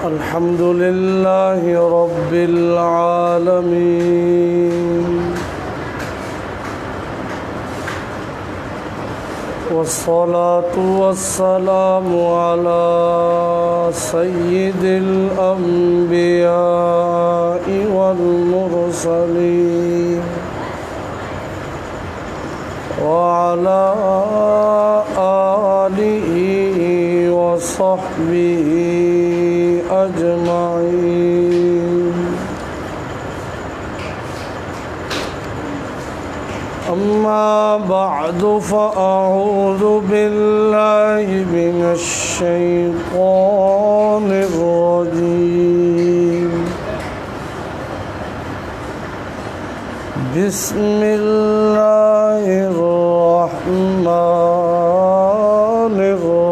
الحمد لله رب العالمين والصلاة والسلام على سيد الأنبياء والمرسلين وعلى آله وصحبه أجمعين. أما بعد فأعوذ بالله من الشيطان الرجيم. بسم الله الرحمن الرحيم.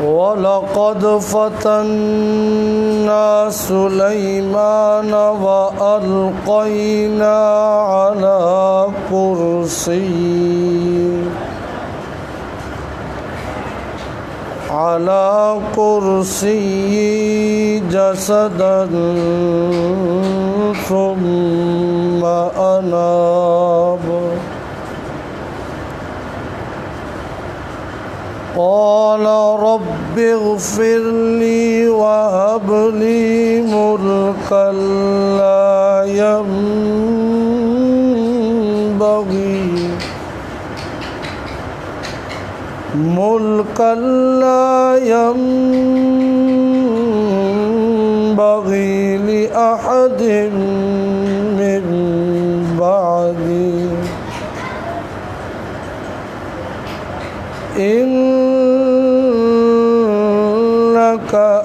وَلَقَدْ فَتَنَّا سُلَيْمَانَ وَأَلْقَيْنَا عَلَى كُرْسِيِّهِ جَسَدًا ثُمَّ أَنَابَ. قال رب اغفر لي وهب لي ملكا لا ينبغي لأحد من بعدي إنك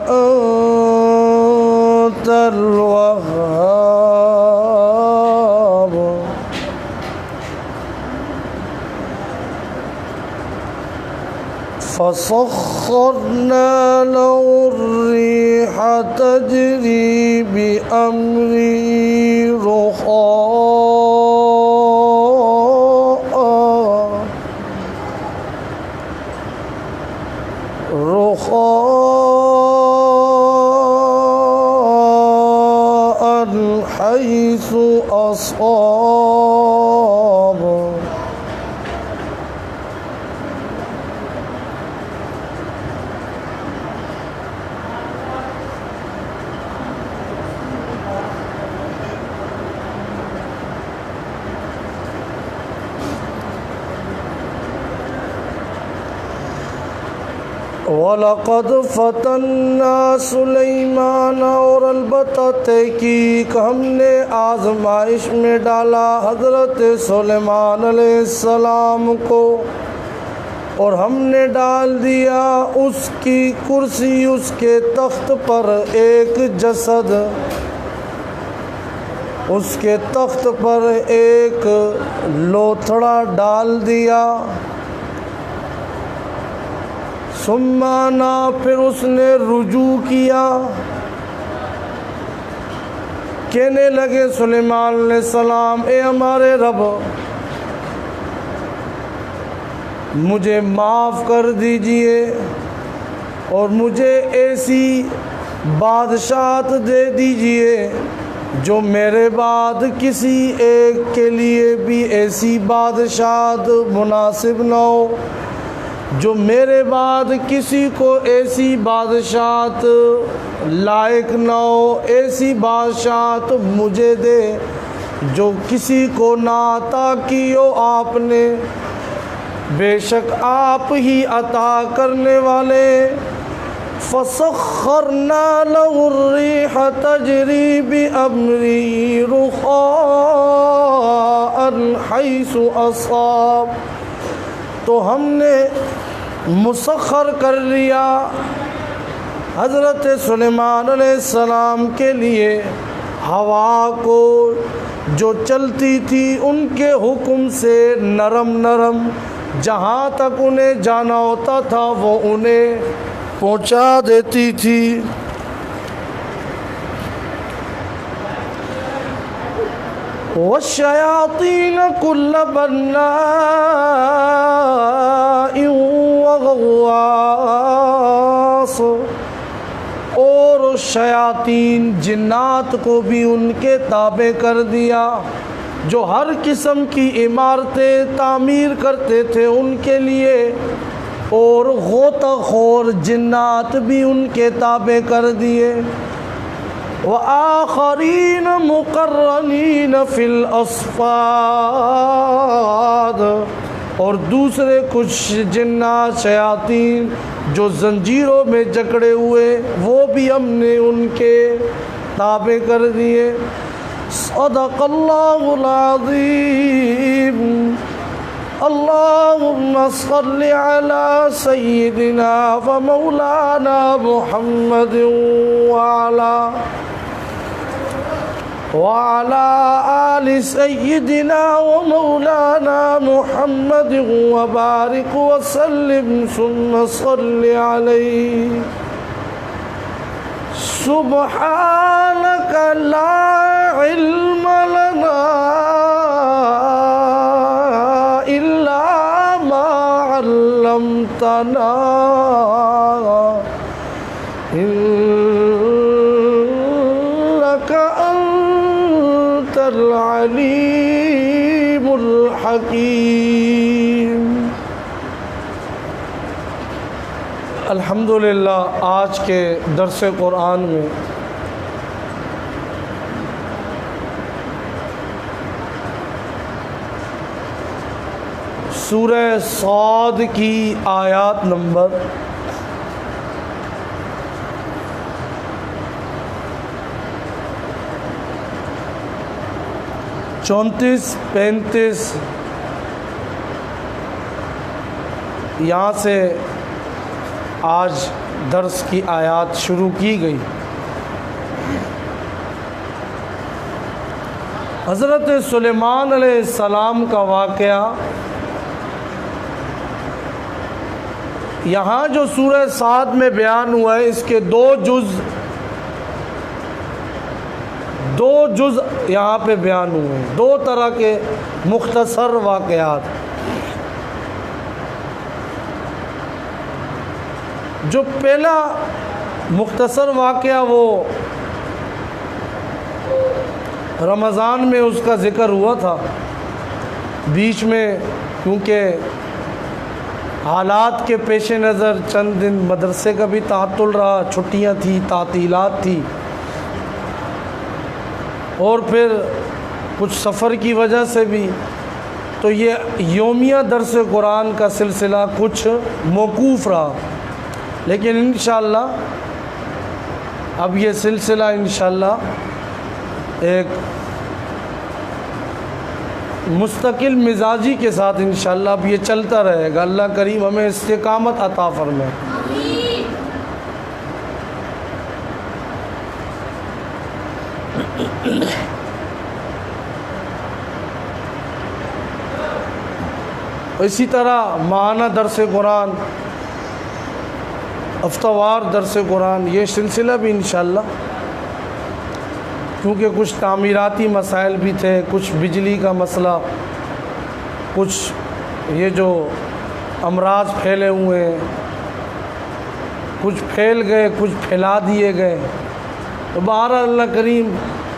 أنت الوهاب. فسخرنا له الريح تجري بأمره رخاء حيث أصاب. وَلَقَدْ فَتَنَّا سُلَيْمَانَ، اور البتہ تحقیق ہم نے آزمائش میں ڈالا حضرت سلیمان علیہ السلام کو، اور ہم نے ڈال دیا اس کی کرسی، اس کے تخت پر ایک جسد، اس کے تخت پر ایک لوتھڑا ڈال دیا. ثم انا، پھر اس نے رجوع کیا، کہنے لگے سلیمان علیہ السلام اے ہمارے رب مجھے معاف کر دیجئے اور مجھے ایسی بادشاہت دے دیجئے جو میرے بعد کسی ایک کے لیے بھی ایسی بادشاہت مناسب نہ ہو، جو میرے بعد کسی کو ایسی بادشاہت لائق نہ ہو، ایسی بادشاہت مجھے دے جو کسی کو نہ عطا کی ہو آپ نے، بے شک آپ ہی عطا کرنے والے. فَسَخَّرْنَا لَهُ الرِّيحَ تَجْرِي بِأَمْرِهِ رُخَاءً حَيْثُ أَصَابَ. تو ہم نے مسخر کر لیا حضرت سلیمان علیہ السلام کے لیے ہوا کو، جو چلتی تھی ان کے حکم سے نرم نرم، جہاں تک انہیں جانا ہوتا تھا وہ انہیں پہنچا دیتی تھی. والشیاطین کل بناء وغواص، اور شیاطین جنات کو بھی ان کے تابع کر دیا، جو ہر قسم کی عمارتیں تعمیر کرتے تھے ان کے لیے، اور غوطہ خور جنات بھی ان کے تابع کر دیے۔ وآخرین مقرنین فی الاصفاد، اور دوسرے کچھ جنات شیاطین جو زنجیروں میں جکڑے ہوئے وہ بھی ہم نے ان کے تابع کر دیے۔ صدق اللہ العظیم۔ اللہم صل علی سیدنا ومولانا محمد وعلى آل سيدنا ومولانا محمد وبارك وسلم ثم صل عليه۔ سبحانك لا علم لنا إلا ما علمتنا إنك أنت العليم الحكيم۔ الحمدللہ آج کے درس قرآن میں سورہ صاد کی آیات نمبر 34 35 یہاں سے آج درس کی آیات شروع کی گئی۔ حضرت سلیمان علیہ السلام کا واقعہ یہاں جو سورہ صاد میں بیان ہوا ہے، اس کے دو جز یہاں پہ بیان ہوئے ہیں، دو طرح کے مختصر واقعات۔ جو پہلا مختصر واقعہ وہ رمضان میں اس کا ذکر ہوا تھا، بیچ میں کیونکہ حالات کے پیش نظر چند دن مدرسے کا بھی تعطل رہا، چھٹیاں تھی، تعطیلات تھی، اور پھر کچھ سفر کی وجہ سے بھی، تو یہ یومیہ درس قرآن کا سلسلہ کچھ موقوف رہا، لیکن انشاءاللہ اب یہ سلسلہ انشاءاللہ ایک مستقل مزاجی کے ساتھ انشاءاللہ اب یہ چلتا رہے گا۔ اللہ کریم ہمیں استقامت عطا فرمائے۔ اسی طرح ماہانہ درس قرآن، ہفتہ وار درس قرآن، یہ سلسلہ بھی انشاءاللہ، کیونکہ کچھ تعمیراتی مسائل بھی تھے، کچھ بجلی کا مسئلہ، کچھ یہ جو امراض پھیلے ہوئے ہیں، کچھ پھیل گئے، کچھ پھیلا دیے گئے، تو بہرحال اللہ کریم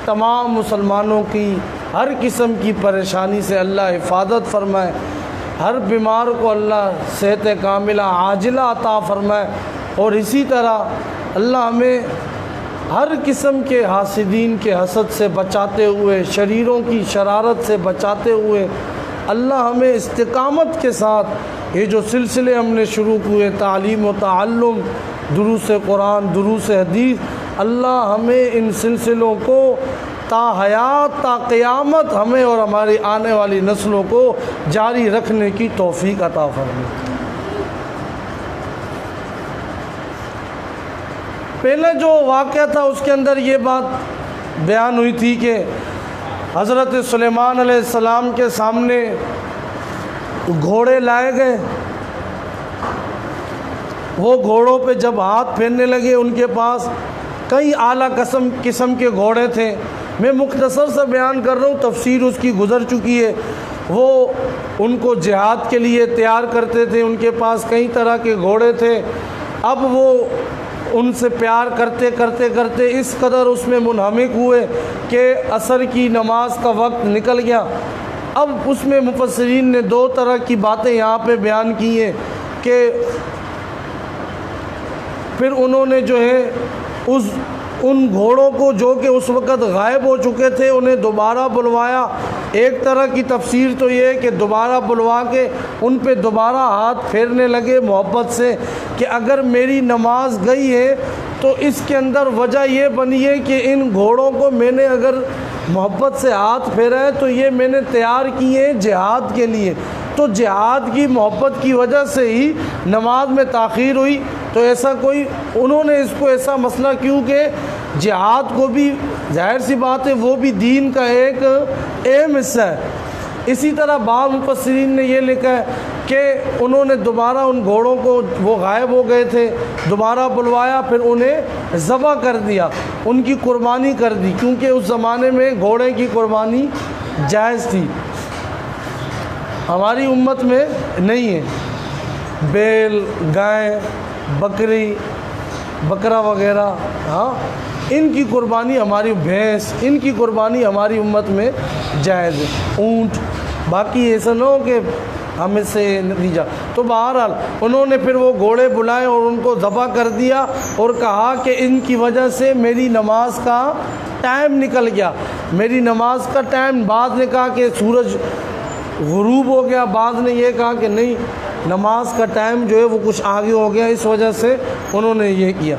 تمام مسلمانوں کی ہر قسم کی پریشانی سے اللہ حفاظت فرمائے، ہر بیمار کو اللہ صحت کاملہ عاجلہ عطا فرمائے، اور اسی طرح اللہ ہمیں ہر قسم کے حاسدین کے حسد سے بچاتے ہوئے، شریروں کی شرارت سے بچاتے ہوئے، اللہ ہمیں استقامت کے ساتھ یہ جو سلسلے ہم نے شروع ہوئے، تعلیم و تعلم، دروس قرآن، دروس حدیث، اللہ ہمیں ان سلسلوں کو تا حیات تا قیامت ہمیں اور ہماری آنے والی نسلوں کو جاری رکھنے کی توفیق عطا فرمائے۔ پہلے جو واقعہ تھا اس کے اندر یہ بات بیان ہوئی تھی کہ حضرت سلیمان علیہ السلام کے سامنے گھوڑے لائے گئے، وہ گھوڑوں پہ جب ہاتھ پھیرنے لگے ان کے پاس، کئی اعلیٰ قسم کے گھوڑے تھے. میں مختصر سا بیان کر رہا ہوں، تفسیر اس کی گزر چکی ہے. وہ ان کو جہاد کے لیے تیار کرتے تھے، ان کے پاس کئی طرح کے گھوڑے تھے. اب وہ ان سے پیار کرتے کرتے اس قدر اس میں منہمک ہوئے کہ عصر کی نماز کا وقت نکل گیا. اب اس میں مفسرین نے دو طرح کی باتیں یہاں پہ بیان کی ہیں کہ پھر انہوں نے جو ہے ان گھوڑوں کو جو کہ اس وقت غائب ہو چکے تھے انہیں دوبارہ بلوایا. ایک طرح کی تفسیر تو یہ ہے کہ دوبارہ بلوا کے ان پہ دوبارہ ہاتھ پھیرنے لگے محبت سے کہ اگر میری نماز گئی ہے تو اس کے اندر وجہ یہ بنی ہے کہ ان گھوڑوں کو میں نے اگر محبت سے ہاتھ پھیرا ہے تو یہ میں نے تیار کیے ہیں جہاد کے لیے، تو جہاد کی محبت کی وجہ سے ہی نماز میں تاخیر ہوئی. تو ایسا کوئی انہوں نے اس کو ایسا مسئلہ کیوں کہ جہاد کو بھی ظاہر سی بات ہے وہ بھی دین کا ایک اہم حصہ ہے. اسی طرح بعض مفسرین نے یہ لکھا ہے کہ انہوں نے دوبارہ ان گھوڑوں کو، وہ غائب ہو گئے تھے، دوبارہ بلوایا، پھر انہیں ذبح کر دیا، ان کی قربانی کر دی، کیونکہ اس زمانے میں گھوڑے کی قربانی جائز تھی. ہماری امت میں نہیں ہے. بیل، گائے، بکری، بکرا وغیرہ، ہاں ان کی قربانی ہماری، بھینس، ان کی قربانی ہماری امت میں جائز ہے. اونٹ، باقی ایسا نہ ہو کہ ہم اس سے نتیجہ. تو بہرحال انہوں نے پھر وہ گھوڑے بلائے اور ان کو ذبح کر دیا اور کہا کہ ان کی وجہ سے میری نماز کا ٹائم نکل گیا، میری نماز کا ٹائم. بعض نے کہا کہ سورج غروب ہو گیا، بعض نے یہ کہا کہ نہیں، نماز کا ٹائم جو ہے وہ کچھ آگے ہو گیا، اس وجہ سے انہوں نے یہ کیا.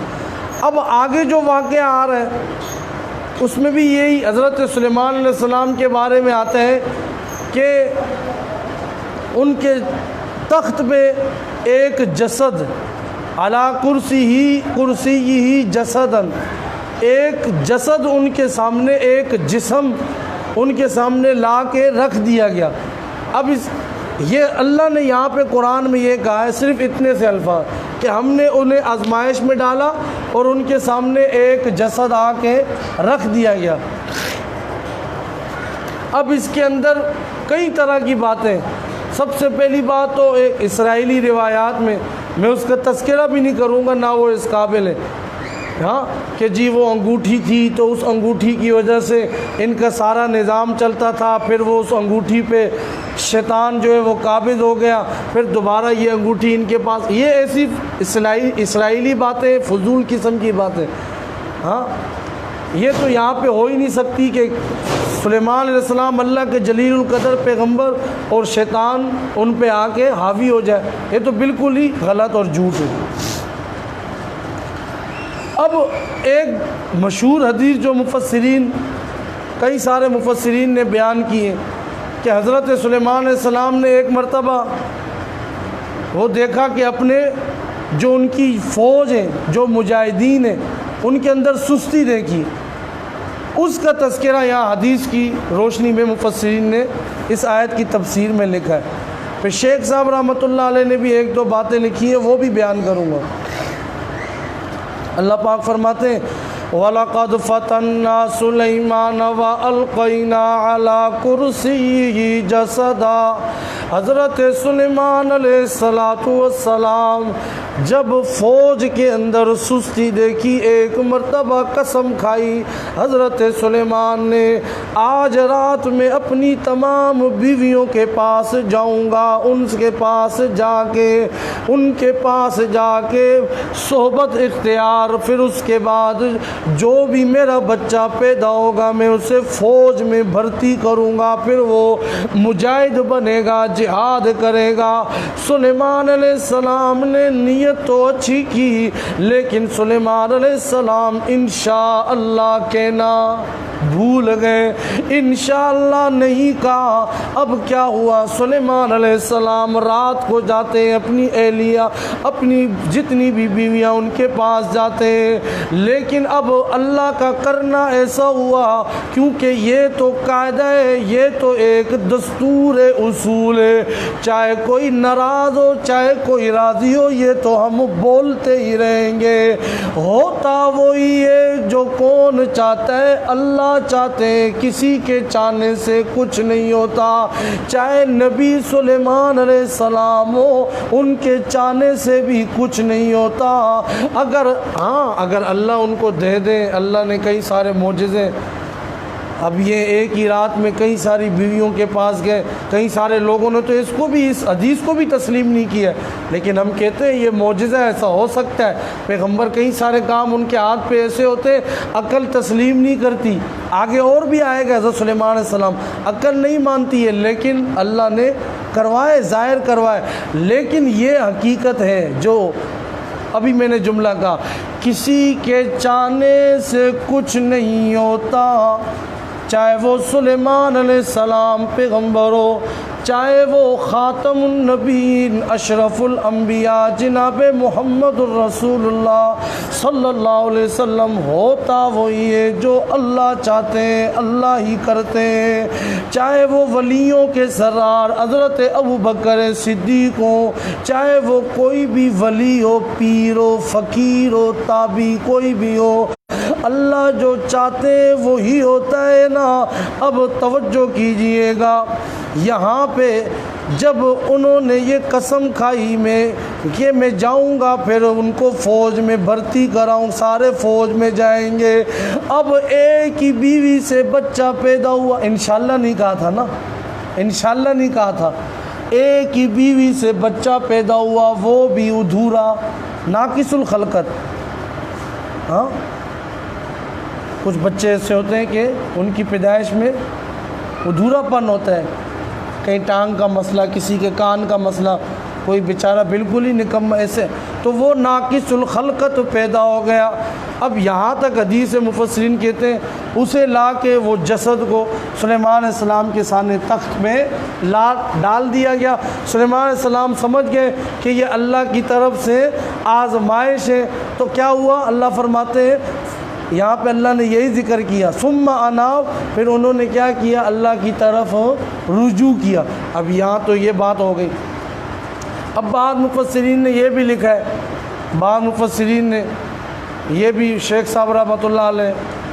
اب آگے جو واقعہ آ رہا ہے اس میں بھی یہی حضرت سلیمان علیہ السلام کے بارے میں آتا ہے کہ ان کے تخت پہ ایک جسد، علی کرسی ہی جسدن، ایک جسد ان کے سامنے، ایک جسم ان کے سامنے لا کے رکھ دیا گیا. اب یہ اللہ نے یہاں پہ قرآن میں یہ کہا ہے صرف اتنے سے الفاظ کہ ہم نے انہیں آزمائش میں ڈالا اور ان کے سامنے ایک جسد آ کے رکھ دیا گیا. اب اس کے اندر کئی طرح کی باتیں. سب سے پہلی بات تو ایک اسرائیلی روایات میں اس کا تذکرہ بھی نہیں کروں گا، نہ وہ اس قابل ہے، ہاں کہ جی وہ انگوٹھی تھی تو اس انگوٹھی کی وجہ سے ان کا سارا نظام چلتا تھا، پھر وہ اس انگوٹھی پہ شیطان جو ہے وہ قابض ہو گیا، پھر دوبارہ یہ انگوٹھی ان کے پاس. یہ ایسی اسرائیلی باتیں، فضول قسم کی باتیں. ہاں یہ تو یہاں پہ ہو ہی نہیں سکتی کہ سلیمان علیہ السلام اللہ کے جلیل القدر پیغمبر اور شیطان ان پہ آ کے حاوی ہو جائے. یہ تو بالکل ہی غلط اور جھوٹ ہے. اب ایک مشہور حدیث جو مفسرین، کئی سارے مفسرین نے بیان کی ہے کہ حضرت سلیمان علیہ السلام نے ایک مرتبہ وہ دیکھا کہ اپنے جو ان کی فوج ہیں، جو مجاہدین ہیں، ان کے اندر سستی دیکھی. اس کا تذکرہ یہاں حدیث کی روشنی میں مفسرین نے اس آیت کی تفسیر میں لکھا ہے. پھر شیخ صاحب رحمۃ اللہ علیہ نے بھی ایک دو باتیں لکھی ہیں، وہ بھی بیان کروں گا. اللہ پاک فرماتے ہیں وَلَقَدْ فَتَنَّا سُلَيْمَانَ وَأَلْقَيْنَا عَلَى كُرْسِيِّهِ جَسَدًا. حضرت سلیمان علیہ السلام جب فوج کے اندر سستی دیکھی، ایک مرتبہ قسم کھائی حضرت سلیمان نے، آج رات میں اپنی تمام بیویوں کے پاس جاؤں گا، ان کے پاس جا کے صحبت اختیار، پھر اس کے بعد جو بھی میرا بچہ پیدا ہوگا میں اسے فوج میں بھرتی کروں گا، پھر وہ مجاہد بنے گا، جہاد کرے گا. سلیمان علیہ السلام نے نیت تو اچھی کی، لیکن سلیمان علیہ السلام انشاءاللہ کہنا بھول گئے، انشاءاللہ نہیں کہا. اب کیا ہوا، سلیمان علیہ السلام رات کو جاتے ہیں، اپنی اہلیہ، اپنی جتنی بھی بیویاں ان کے پاس جاتے ہیں، لیکن اب اللہ کا کرنا ایسا ہوا، کیونکہ یہ تو قاعدہ ہے، یہ تو ایک دستور اصول ہے، چاہے کوئی ناراض ہو چاہے کوئی راضی ہو، یہ تو تو ہم بولتے ہی رہیں گے۔ ہوتا وہی ہے جو کون چاہتا ہے، اللہ چاہتے ہیں، کسی کے چاہنے سے کچھ نہیں ہوتا۔ چاہے نبی سلیمان علیہ السلام ہو، ان کے چاہنے سے بھی کچھ نہیں ہوتا۔ اگر اللہ ان کو دے دے، اللہ نے کئی سارے معجزے، اب یہ ایک ہی رات میں کئی ساری بیویوں کے پاس گئے، کئی سارے لوگوں نے تو اس حدیث کو بھی تسلیم نہیں کیا، لیکن ہم کہتے ہیں یہ معجزہ ایسا ہو سکتا ہے۔ پیغمبر کئی سارے کام ان کے ہاتھ پہ ایسے ہوتے عقل تسلیم نہیں کرتی۔ آگے اور بھی آئے گا، حضرت سلیمان علیہ السلام عقل نہیں مانتی ہے، لیکن اللہ نے کروائے، ظاہر کروائے۔ لیکن یہ حقیقت ہے جو ابھی میں نے جملہ کہا، کسی کے چاہنے سے کچھ نہیں ہوتا، چاہے وہ سلیمان علیہ السلام پیغمبر ہو، چاہے وہ خاتم النبیین اشرف الانبیاء جناب محمد الرسول اللہ صلی اللہ علیہ وسلم، ہوتا وہی ہے جو اللہ چاہتے ہیں، اللہ ہی کرتے ہیں۔ چاہے وہ ولیوں کے سردار حضرت ابوبکر صدیق ہو، چاہے وہ کوئی بھی ولی ہو، پیر ہو، فقیر ہو، تابعی کوئی بھی ہو، اللہ جو چاہتے ہیں وہی ہوتا ہے نا۔ اب توجہ کیجئے گا، یہاں پہ جب انہوں نے یہ قسم کھائی کہ میں جاؤں گا پھر ان کو فوج میں بھرتی کراؤں، سارے فوج میں جائیں گے۔ اب ایک ہی بیوی سے بچہ پیدا ہوا، انشاءاللہ نہیں کہا تھا نا، انشاءاللہ نہیں کہا تھا، ایک ہی بیوی سے بچہ پیدا ہوا، وہ بھی ادھورا، ناقص الخلقت۔ ہاں، کچھ بچے ایسے ہوتے ہیں کہ ان کی پیدائش میں ادھورا پن ہوتا ہے، کہیں ٹانگ کا مسئلہ، کسی کے کان کا مسئلہ، کوئی بیچارہ بالکل ہی نکم ایسے، تو وہ ناقص الخلقت پیدا ہو گیا۔ اب یہاں تک حدیث مفسرین کہتے ہیں اسے لا کے وہ جسد کو سلیمان علیہ السلام کے سامنے تخت میں ڈال دیا گیا۔ سلیمان علیہ السلام سمجھ گئے کہ یہ اللہ کی طرف سے آزمائش ہے، تو کیا ہوا؟ اللہ فرماتے ہیں، یہاں پہ اللہ نے یہی ذکر کیا، ثم اناب، پھر انہوں نے کیا کیا؟ اللہ کی طرف رجوع کیا۔ اب یہاں تو یہ بات ہو گئی۔ اب بعض مفسرین نے یہ بھی لکھا ہے، بعض مفسرین نے یہ بھی، شیخ صاحب رحمۃ اللہ علیہ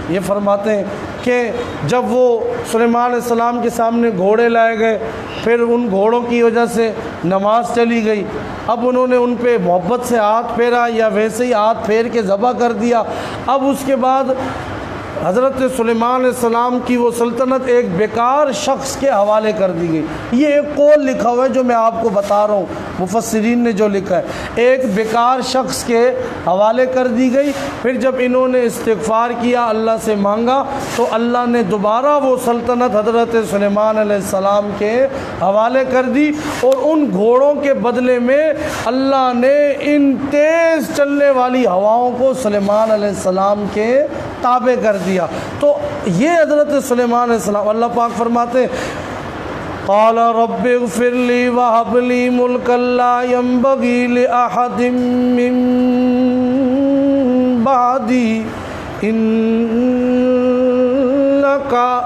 یہ فرماتے ہیں کہ جب وہ سلیمان علیہ السلام کے سامنے گھوڑے لائے گئے، پھر ان گھوڑوں کی وجہ سے نماز چلی گئی، اب انہوں نے ان پہ محبت سے ہاتھ پھیرا یا ویسے ہی ہاتھ پھیر کے ذبح کر دیا۔ اب اس کے بعد حضرت سلیمان علیہ السلام کی وہ سلطنت ایک بیکار شخص کے حوالے کر دی گئی۔ یہ ایک قول لکھا ہوا ہے جو میں آپ کو بتا رہا ہوں، مفسرین نے جو لکھا ہے، ایک بیکار شخص کے حوالے کر دی گئی۔ پھر جب انہوں نے استغفار کیا، اللہ سے مانگا، تو اللہ نے دوبارہ وہ سلطنت حضرت سلیمان علیہ السلام کے حوالے کر دی، اور ان گھوڑوں کے بدلے میں اللہ نے ان تیز چلنے والی ہواؤں کو سلیمان علیہ السلام کے تابع کر دیا۔ تو یہ حضرت سلیمان علیہ السلام، اللہ پاک فرماتے قال رب اغفر لی وہب لی ملکا لا ينبغی لأحد من بعدی انک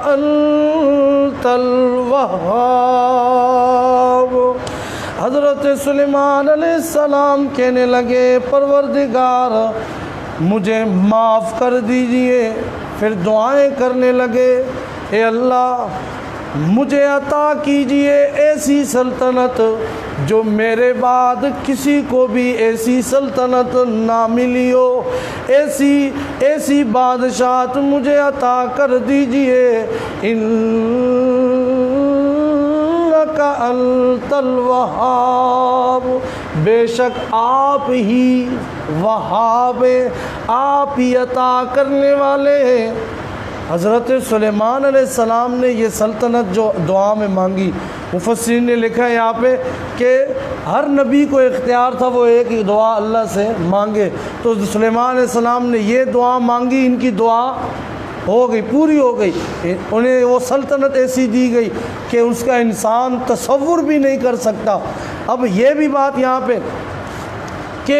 انت الوہاب۔ حضرت سلیمان علیہ السلام کہنے لگے پروردگار مجھے معاف کر دیجئے، پھر دعائیں کرنے لگے، اے اللہ مجھے عطا کیجئے ایسی سلطنت جو میرے بعد کسی کو بھی ایسی سلطنت نہ ملی ہو، ایسی بادشاہت مجھے عطا کر دیجئے، انک انت الوہاب، بے شک آپ ہی وہاب، آپ ہی عطا کرنے والے ہیں۔ حضرت سلیمان علیہ السلام نے یہ سلطنت جو دعا میں مانگی، مفسرین نے لکھا ہے یہاں پہ کہ ہر نبی کو اختیار تھا وہ ایک دعا اللہ سے مانگے، تو سلیمان علیہ السلام نے یہ دعا مانگی، ان کی دعا ہو گئی، پوری ہو گئی، انہیں وہ سلطنت ایسی دی گئی کہ اس کا انسان تصور بھی نہیں کر سکتا۔ اب یہ بھی بات یہاں پہ کہ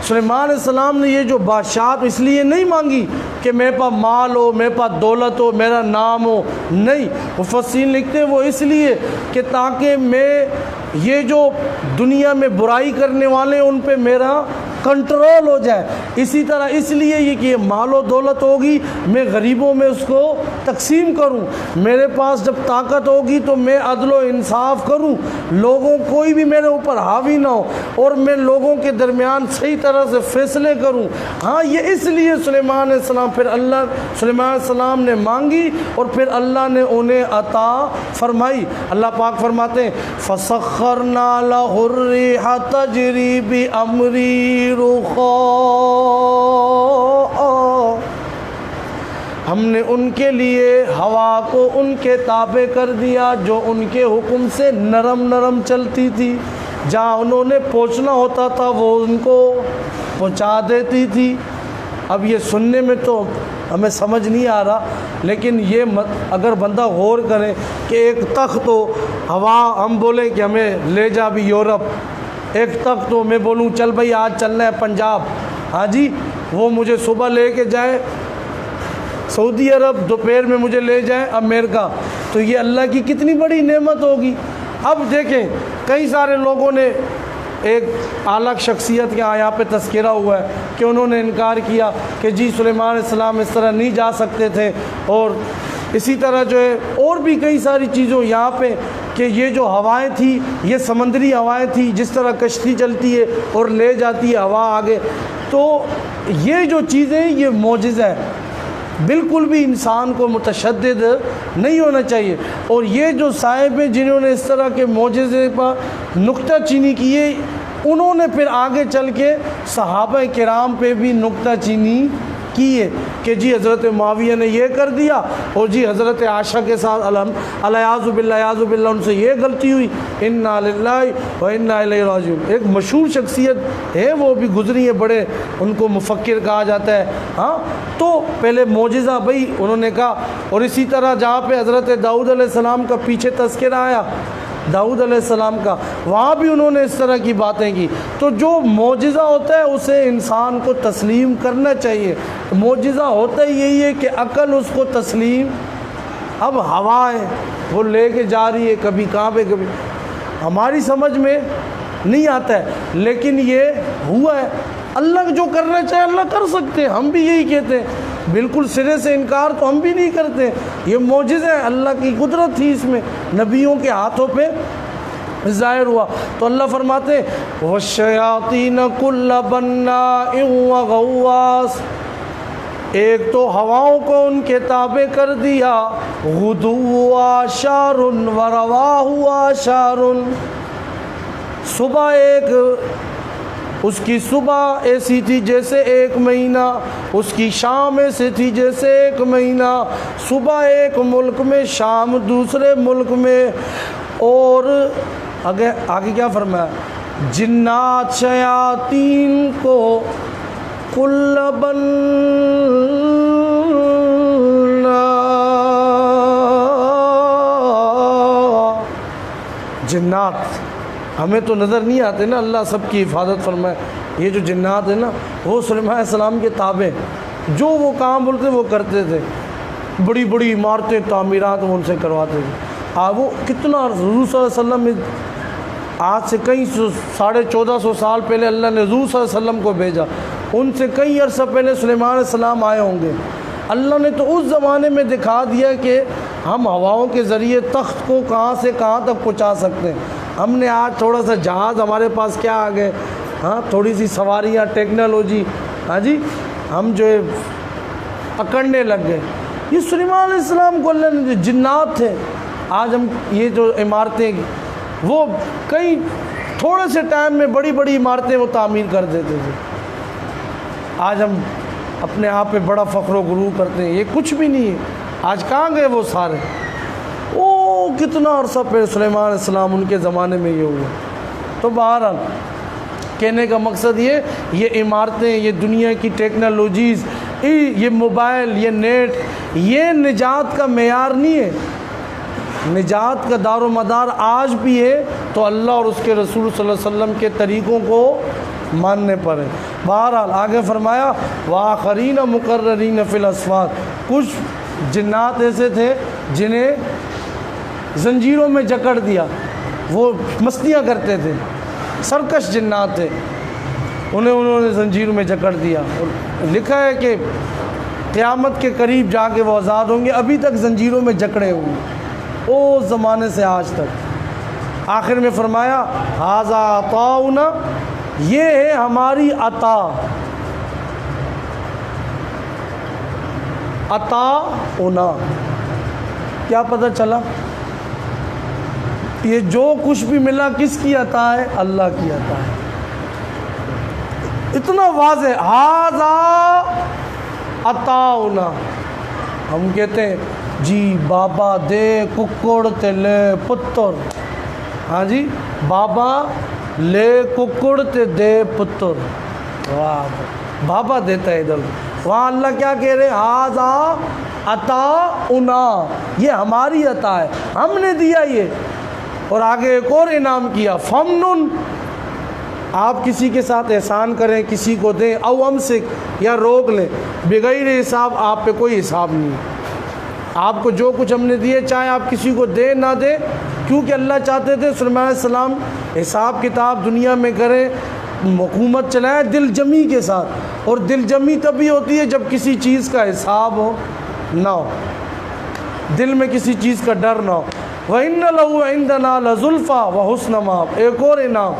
سلیمان علیہ السلام نے یہ جو بادشاہت اس لیے نہیں مانگی کہ میرے پاس مال ہو، میرے پاس دولت ہو، میرا نام ہو، نہیں، مفسرین لکھتے ہیں وہ اس لیے کہ تاکہ میں یہ جو دنیا میں برائی کرنے والے ہیں ان پہ میرا کنٹرول ہو جائے. اسی طرح اس لیے یہ کہ مال و دولت ہوگی میں غریبوں میں اس کو تقسیم کروں، میرے پاس جب طاقت ہوگی تو میں عدل و انصاف کروں، لوگوں کوئی بھی میرے اوپر حاوی نہ ہو اور میں لوگوں کے درمیان صحیح طرح سے فیصلے کروں. ہاں یہ اس لیے سلیمان علیہ السلام پھر سلیمان علیہ السلام نے مانگی اور پھر اللہ نے انہیں عطا فرمائی. اللہ پاک فرماتے ہیں فَسَخَّرْنَا لَهُ الرِّيحَ تَجْرِي بِأَمْرِهِ رُخَاءً، ہم نے ان کے لیے ہوا کو ان کے تابع کر دیا جو ان کے حکم سے نرم نرم چلتی تھی. جہاں انہوں نے پہنچنا ہوتا تھا وہ ان کو پہنچا دیتی تھی. اب یہ سننے میں تو ہمیں سمجھ نہیں آ رہا، لیکن یہ اگر بندہ غور کرے کہ ایک تخت ہو، ہوا ہم بولیں کہ ہمیں لے جا بھی یورپ، ایک تخت ہو میں بولوں چل بھائی آج چلنا ہے پنجاب، ہاں جی وہ مجھے صبح لے کے جائے سعودی عرب، دوپہر میں مجھے لے جائیں امریکہ، تو یہ اللہ کی کتنی بڑی نعمت ہوگی. اب دیکھیں کئی سارے لوگوں نے ایک اعلیٰ شخصیت کے یہاں پہ تذکرہ ہوا ہے کہ انہوں نے انکار کیا کہ جی سلیمان علیہ السلام اس طرح نہیں جا سکتے تھے، اور اسی طرح جو ہے اور بھی کئی ساری چیزوں یہاں پہ کہ یہ جو ہوائیں تھیں یہ سمندری ہوائیں تھیں، جس طرح کشتی چلتی ہے اور لے جاتی ہے ہوا آگے. تو یہ جو چیزیں یہ معجزہ ہے، بالکل بھی انسان کو متشدد نہیں ہونا چاہیے. اور یہ جو صاحب ہیں جنہوں نے اس طرح کے معجزے پر نکتہ چینی کی ہے، انہوں نے پھر آگے چل کے صحابہ کرام پہ بھی نکتہ چینی کی ہے کہ جی حضرت معاویہ نے یہ کر دیا، اور جی حضرت عائشہ کے ساتھ الیاذ باللہ ان سے یہ غلطی ہوئی، انا للہ و انا الیہ راجعون. ایک مشہور شخصیت ہے وہ بھی گزری ہے، بڑے ان کو مفکر کہا جاتا ہے. ہاں تو پہلے معجزہ بھائی انہوں نے کہا. اور اسی طرح جہاں پہ حضرت داؤد علیہ السلام کا پیچھے تذکرہ آیا داؤد علیہ السلام کا، وہاں بھی انہوں نے اس طرح کی باتیں کی. تو جو معجزہ ہوتا ہے اسے انسان کو تسلیم کرنا چاہیے. معجزہ ہوتا ہی یہی ہے کہ عقل اس کو تسلیم. اب ہوائیں وہ لے کے جا رہی ہے کبھی کہاں پہ، کبھی ہماری سمجھ میں نہیں آتا ہے، لیکن یہ ہوا ہے. اللہ جو کرنا چاہے اللہ کر سکتے ہیں، ہم بھی یہی کہتے ہیں، بالکل سرے سے انکار تو ہم بھی نہیں کرتے. یہ معجزہ ہے، اللہ کی قدرت تھی اس میں، نبیوں کے ہاتھوں پہ ظاہر ہوا. تو اللہ فرماتے ہیں وَالشَّيَاطِينَ كُلَّ بَنَّاءٍ وَغَوَّاصٍ، ایک تو ہواؤں کو ان کے تابع کر دیا، غُدُوٌّ عَشَارٌ وَرَوَاحُ عَشَارٌ، صبح ایک اس کی صبح ایسی تھی جیسے ایک مہینہ، اس کی شام ایسی تھی جیسے ایک مہینہ، صبح ایک ملک میں شام دوسرے ملک میں. اور آگے کیا فرمایا، جنات شیاطین کو کل بننا، جنات ہمیں تو نظر نہیں آتے نا، اللہ سب کی حفاظت فرمائے. یہ جو جنات ہیں نا وہ سلیمان علیہ السلام کے تابع، جو وہ کام بولتے وہ کرتے تھے. بڑی بڑی عمارتیں تعمیرات وہ ان سے کرواتے تھے. وہ کتنا حضور صلی اللہ علیہ وسلم آج سے کئی 1450 سال پہلے اللہ نے حضور صلی اللہ علیہ وسلم کو بھیجا، ان سے کئی عرصہ پہلے سلیمان علیہ السلام آئے ہوں گے. اللہ نے تو اس زمانے میں دکھا دیا کہ ہم ہواؤں کے ذریعے تخت کو کہاں سے کہاں تک پہنچا سکتے ہیں. ہم نے آج تھوڑا سا جہاز ہمارے پاس کیا آ گئے، ہاں تھوڑی سی سواریاں ٹیکنالوجی، ہاں جی ہم جو ہے پکڑنے لگ گئے. یہ سلیمان علیہ السلام کو اللہ نے جنات تھے. آج ہم یہ جو عمارتیں وہ کئی تھوڑے سے ٹائم میں بڑی بڑی عمارتیں وہ تعمیر کر دیتے تھے. آج ہم اپنے آپ پہ بڑا فخر و غرور کرتے ہیں، یہ کچھ بھی نہیں ہے. آج کہاں گئے وہ سارے؟ کتنا عرصہ پہ سلیمان علیہ السلام ان کے زمانے میں یہ ہوا. تو بہرحال کہنے کا مقصد یہ عمارتیں، یہ دنیا کی ٹیکنالوجیز، یہ موبائل، یہ نیٹ، یہ نجات کا معیار نہیں ہے. نجات کا دار و مدار آج بھی ہے تو اللہ اور اس کے رسول صلی اللہ علیہ وسلم کے طریقوں کو ماننے پر ہے۔ بہرحال آگے فرمایا وآخرین مقررین فی الاسفاد، کچھ جنات ایسے تھے جنہیں زنجیروں میں جکڑ دیا، وہ مستیاں کرتے تھے، سرکش جنات تھے، انہوں نے زنجیروں میں جکڑ دیا، اور لکھا ہے کہ قیامت کے قریب جا کے وہ آزاد ہوں گے، ابھی تک زنجیروں میں جکڑے ہوئے او زمانے سے آج تک۔ آخر میں فرمایا ھذا عطاؤنا، یہ ہے ہماری عطا، عطاؤنا، کیا پتہ چلا؟ یہ جو کچھ بھی ملا کس کی عطا ہے؟ اللہ کی عطا ہے۔ اتنا واضح، ھذا عطاؤنا۔ ہم کہتے ہیں جی بابا دے ککڑ تے لے پتر، ہاں جی بابا لے ککڑ تے دے پتر، واہ، بابا دیتا ہے ادھر، وہاں اللہ کیا کہہ رہے؟ ھذا عطاؤنا، یہ ہماری عطا ہے، ہم نے دیا یہ۔ اور آگے ایک اور انعام کیا، فمنن، آپ کسی کے ساتھ احسان کریں، کسی کو دیں، او امسک، یا روک لیں، بغیر حساب، آپ پہ کوئی حساب نہیں ہے۔ آپ کو جو کچھ ہم نے دیے، چاہے آپ کسی کو دیں نہ دیں، کیونکہ اللہ چاہتے تھے سلیمان علیہ السلام حساب کتاب دنیا میں کریں، حکومت چلائیں دل جمی کے ساتھ، اور دل جمی تبھی ہوتی ہے جب کسی چیز کا حساب ہو نہ ہو، دل میں کسی چیز کا ڈر نہ ہو۔ وَإِنَّ لَهُ عِندَنَا لَزُلْفَىٰ وَحُسْنَ مَآبٍ، ایک اور انعام،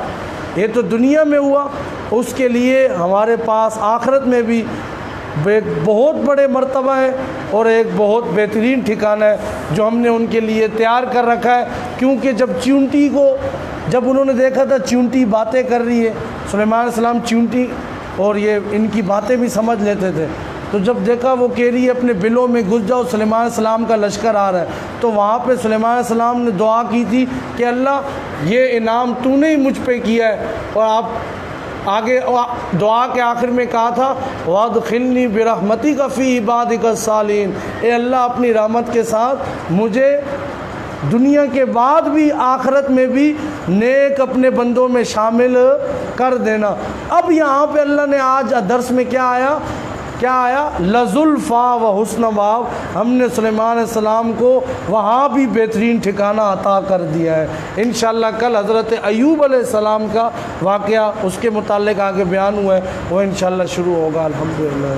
یہ تو دنیا میں ہوا، اس کے لیے ہمارے پاس آخرت میں بھی ایک بہت بڑے مرتبہ ہے اور ایک بہت بہترین ٹھکانہ ہے جو ہم نے ان کے لیے تیار کر رکھا ہے۔ کیونکہ جب چیونٹی کو، جب انہوں نے دیکھا تھا چیونٹی باتیں کر رہی ہے، سلیمان علیہ السلام چیونٹی اور یہ ان کی باتیں بھی سمجھ لیتے تھے، تو جب دیکھا وہ کہہ رہی ہے اپنے بلوں میں گھس جاؤ، سلیمان علیہ السلام کا لشکر آ رہا ہے، تو وہاں پہ سلیمان علیہ السلام نے دعا کی تھی کہ اللہ یہ انعام تو نے ہی مجھ پہ کیا ہے۔ اور آپ آگے دعا کے آخر میں کہا تھا وَادْخِلْنِی بِرَحْمَتِکَ فِی عِبَادِکَ الصَّالِحِینَ، اے اللہ اپنی رحمت کے ساتھ مجھے دنیا کے بعد بھی آخرت میں بھی نیک اپنے بندوں میں شامل کر دینا۔ اب یہاں پہ اللہ نے آج درس میں کیا آیا؟ لَزُلْفَىٰ وَحُسْنَ مَآبٍ، ہم نے سلیمان علیہ السلام کو وہاں بھی بہترین ٹھکانہ عطا کر دیا ہے۔ انشاءاللہ کل حضرت ایوب علیہ السلام کا واقعہ اس کے متعلق آگے بیان ہوا ہے، وہ انشاءاللہ شروع ہوگا۔ الحمدللہ۔